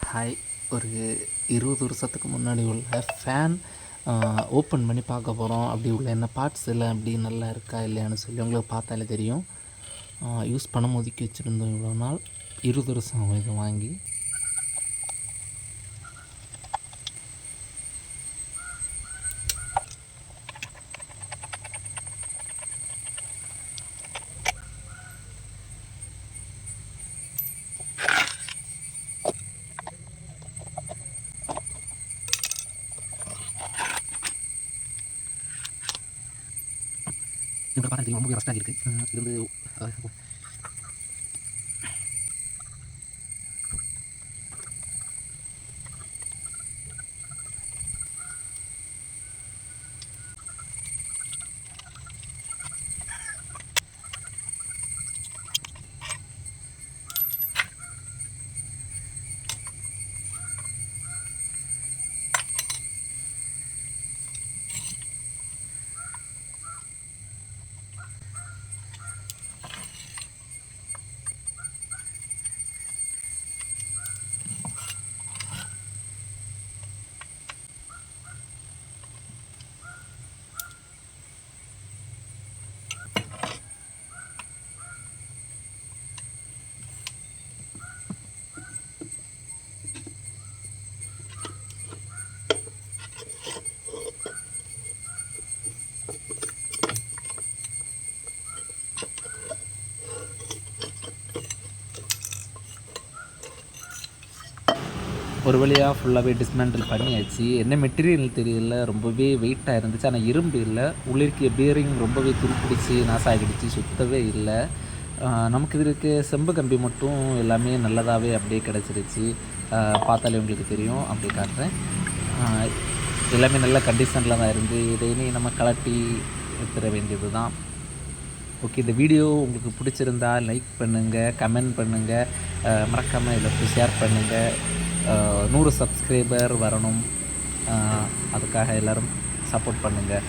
Hi. ஒரு 20 வருஷத்துக்கு முன்னாடி உள்ள ஃபேன் ஓப்பன் பண்ணி பார்க்க போகிறோம். அப்படி உள்ள என்ன பார்ட்ஸ் எல்லாம் அப்படி நல்லா இருக்கா இல்லையான்னு சொல்லி உங்களுக்கு பார்த்தாலே தெரியும். யூஸ் பண்ண ஒதுக்கி வச்சுருந்தோம் இவ்வளோ நாள். 20 வருஷம் ஆகும் இதை வாங்கி. இதில் பார்த்தா தெரியும், ரொம்பவே ரஸ்ட்டாக இருக்குது. இது வந்து ஒரு வழியாக ஃபுல்லாகவே டிஸ்மேண்டில் பண்ணியாச்சு. என்ன மெட்டீரியல் தெரியல, ரொம்பவே வெயிட்டாக இருந்துச்சு. ஆனால் இரும்பு இல்லை, உள்ளிருக்கிய பியரிங் ரொம்பவே துருப்பிடிச்சு நாசாகிடுச்சு, சுத்தவே இல்லை. நமக்கு இது இருக்க செம்பு கம்பி மட்டும் எல்லாமே நல்லதாகவே அப்படியே கிடச்சிருச்சு. பார்த்தாலே உங்களுக்கு தெரியும், அப்படி காட்டுறேன். எல்லாமே நல்ல கண்டிஷனில் தான் இருந்து இதையுமே நம்ம கலட்டி எடுத்துட வேண்டியது தான். ஓகே, இந்த வீடியோ உங்களுக்கு பிடிச்சிருந்தா லைக் பண்ணுங்கள், கமெண்ட் பண்ணுங்கள், மறக்காமல் இதை ஷேர் பண்ணுங்கள். 100 சப்ஸ்கிரைபர் வரணும், அதுக்காக எல்லோரும் சப்போர்ட் பண்ணுங்கள்.